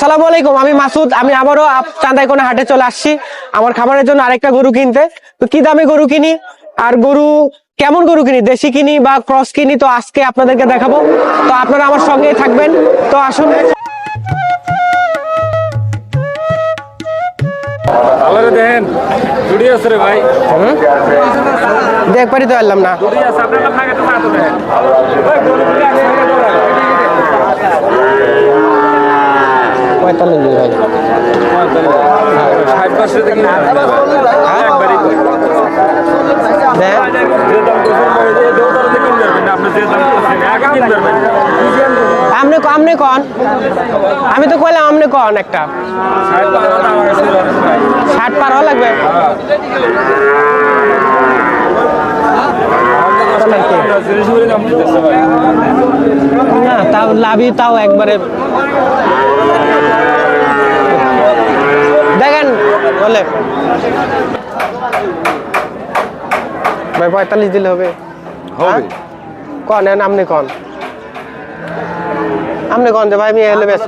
আসসালামু আলাইকুম, আমি মাসুদ। আমি আবারও চাঁদাইকোনা হাটে চলে আসছি আমার খামারের জন্য আরেকটা গরু কিনতে। তো কি দামে গরু কিনি আর গরু কেমন গরু কিনি, দেশি কিনি বা ক্রস কিনি, তো আজকে আপনাদেরকে দেখাবো। তো আপনারা আমার সঙ্গেই থাকবেন। তো আসুন। দেখেন জুড়ি আছে রে ভাই, দেখ পারি তো পারলাম না। জুড়ি আছে আপনার ফাঁকে তো সাথে দেখেন 45 ভাই। 60% থেকে একবারই কই দেখ যে দাম কোসেন ভাই যে দেওতার থেকে কিনবেন না, আপনি যে দাম কোসেন আগে কিনবেন আমনে আমনে কোন, আমি তো কইলাম আমনে কোন একটা 60 টাকা দাম আমার কাছে ভাই 60 পার হওয়া লাগবে। জিনিস করে দাম দিতেছে ভাই না তাও লাভই, তাও একবারে দেখেন বলে ভাই 45 দিলে হবে। হবে কন এন আমনে কন, আমনে কন যে ভাই আমি এলে বেশ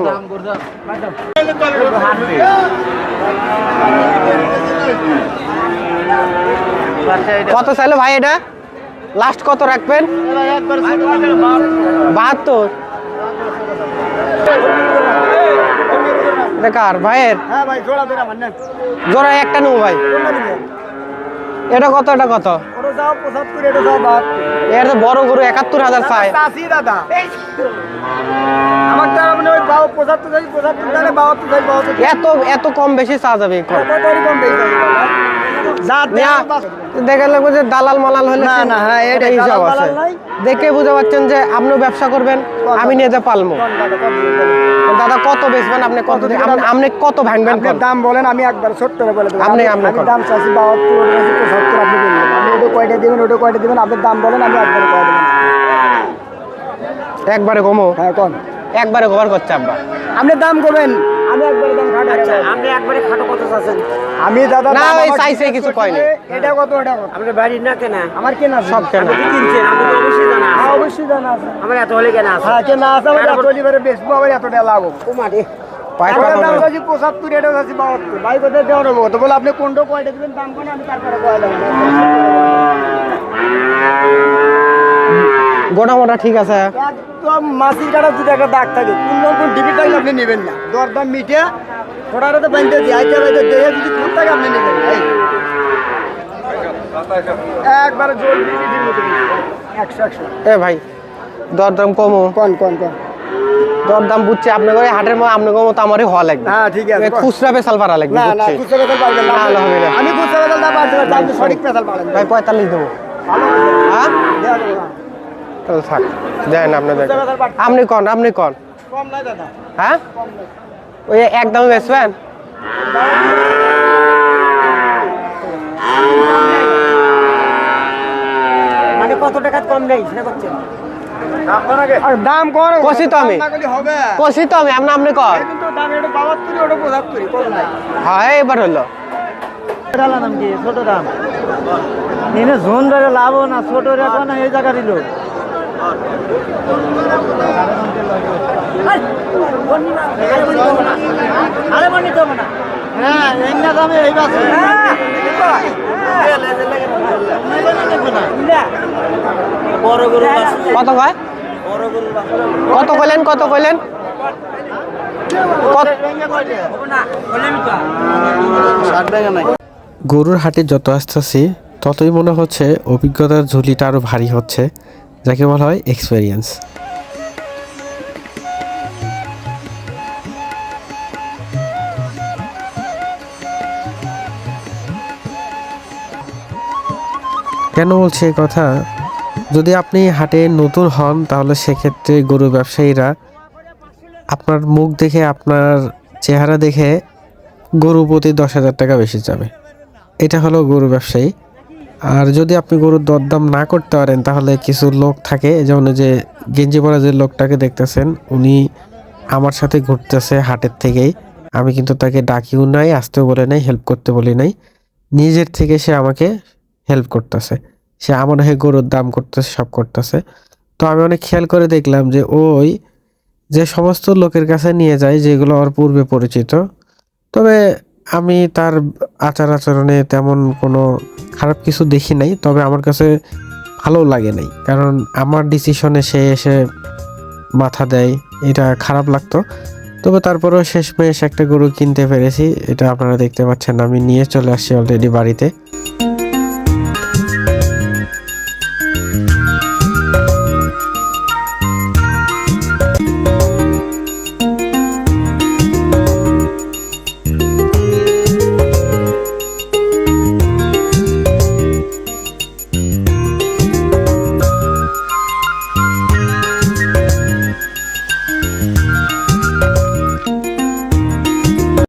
কত চাইলো ভাই? এটা লাস্ট কত রাখবেন? 72। বেকার ভাইয়ের জোড়া একটা নেবো ভাই। এটা কত, এটা কত? এর তো বড় গরু 71,000 চাই। এত এত কম বেশি চা যাবে? দেখে লাগবে যে দালাল মালাল হলে না, না, হ্যাঁ, এটা হিসাব আছে। দেখে বুঝতে পারছেন যে আপনিও ব্যবসা করবেন, আমি নিয়ে যে পালমো। দাদা কত বেচবেন আপনি? কত আপনি কত ভাঙবেন? দাম বলেন, আমি একবার ছোট্ট করে বলে দেবো। আপনি আমি কত? দাম চাচ্ছি 72, 75, আপনি বললেন আপনি ওটা কয়টা দিবেন, ওটা কয়টা দিবেন, আপনি দাম বলেন, আমি একবার করে দেবেন। একবারে কমো? হ্যাঁ কোন একবারে কভার করছে আব্বা। আপনি দাম করবেন, আমি একবারে দাম খাটো। আচ্ছা আপনি একবারে খাটো কত চাচ্ছেন? আমি দাদা না, দাম ওই আমার চাইছে জিজ্ঞেস কিছু করছি কয়নি। যে এটা কত, এটা কত। আপনার বাড়ির না কেনা? আমার কেনা আছে। সব কেনা। আপনি কি কিনছেন? আপনি তো অবশ্যই জানা আছে। হ্যাঁ অবশ্যই জানা আছে। আমার এত হলে কেনা আছে? হ্যাঁ কেনা আছে, আমার এত লিবারে বেচবো, আবার এতটা লাভ হবে। ও মাটি ওটার দাম চাচ্ছি 75, এটা চাচ্ছি 72। ভাই কোথায় দেওয়ার হবে তো বলে আপনি কোনটা কয়টা দিবেন দাম কোন, আমি তারপরে কয় দেবো। গোটা মোটা ঠিক আছে। একদম মাছির কাটা যদি একটা দাগ থাকে, কোন ডিবি থাকলে আপনি নেবেন না। দরদাম মিটে ফোটারে তো বাঁধতে দিই, আইতে বাইতে দেহে যদি খুব থাকে আপনি নেবেন না। একবারে জোর ডিবিটির মতো 100 এ ভাই দরদাম কমো। কোন কোন কোন দরদাম বুঝছি আপনার ঘরে হাটের মতো আপনার মতো আমারই হওয়া লাগবে। হ্যাঁ ঠিক আছে। খুচরা পেশাল পারা লাগবে। না না, বুঝছি। খুচরা পেশাল পারবেন না। না, হলে হবে না। আমি খুচরা পেশাল না পারছি না, আপনি সঠিক পেশাল পারেন। ভাই 45 দেবো। হ্যাঁ দেওয়া যাবে না। তাহলে থাক, দেন আপনি দেখেন। খুচরা পেশাল পারছি। আপনি কন, আপনি কন। কম নাই দাদা, হ্যাঁ কম নাই। ওই একদমই বেচবেন? মানে কত টাকা কম নেই সেটা করছেন? আর দাম কর কষি তো আমি। দাম না করলে হবে। কষি তো আমি, আপনি কন। কিন্তু দাম এটা 72, ওটা 75, কম নাই। হ্যাঁ এবার হলো। ডালা নাম কি ছোট দাম এনে ঝোন ধরে লাভ না, ছোট রেখো না, এই জায়গা দিল। আরে মনে তো না। হ্যাঁ এই না দামে এই বাস বড় গরু কত কয়? কত কইলেন, কত কইলেন? গরুর হাটে যত আসতেছি ততই মনে হচ্ছে অভিজ্ঞতার ঝুলিটা আরও ভারী হচ্ছে, যাকে বলা হয় এক্সপেরিয়েন্স। কেন বলছি এই কথা? যদি আপনি হাটে নতুন হন তাহলে সেক্ষেত্রে গরু ব্যবসায়ীরা আপনার মুখ দেখে, আপনার চেহারা দেখে গরু প্রতি 10,000 টাকা বেশি যাবে। এটা হলো গরু ব্যবসায়ী। আর যদি আপনি গরুর দরদাম না করতে পারেন তাহলে কিছু লোক থাকে, যেমন যে গেঞ্জি পরা যে লোকটাকে দেখতেছেন, উনি আমার সাথে ঘুরতেছে হাটের থেকেই। আমি কিন্তু তাকে ডাকিও নাই, আসতেও বলে নাই, হেল্প করতে বলি নাই, নিজের থেকে সে আমাকে হেল্প করতেছে। সে আমার হয়ে গরুর দাম করতেছে, সব করতেছে। তো আমি অনেক খেয়াল করে দেখলাম যে ওই যে সমস্ত লোকের কাছে নিয়ে যায় যেগুলো ওর পূর্বে পরিচিত। তবে আমি তার আচার আচরণে তেমন কোনো খারাপ কিছু দেখি নাই, তবে আমার কাছে ভালো লাগে নাই, কারণ আমার ডিসিশনে সে এসে মাথা দেয়, এটা খারাপ লাগতো। তবে তারপরেও শেষমেশ একটা গরু কিনতে পেরেছি, এটা আপনারা দেখতে পাচ্ছেন। আমি নিয়ে চলে আসছি অলরেডি বাড়িতে।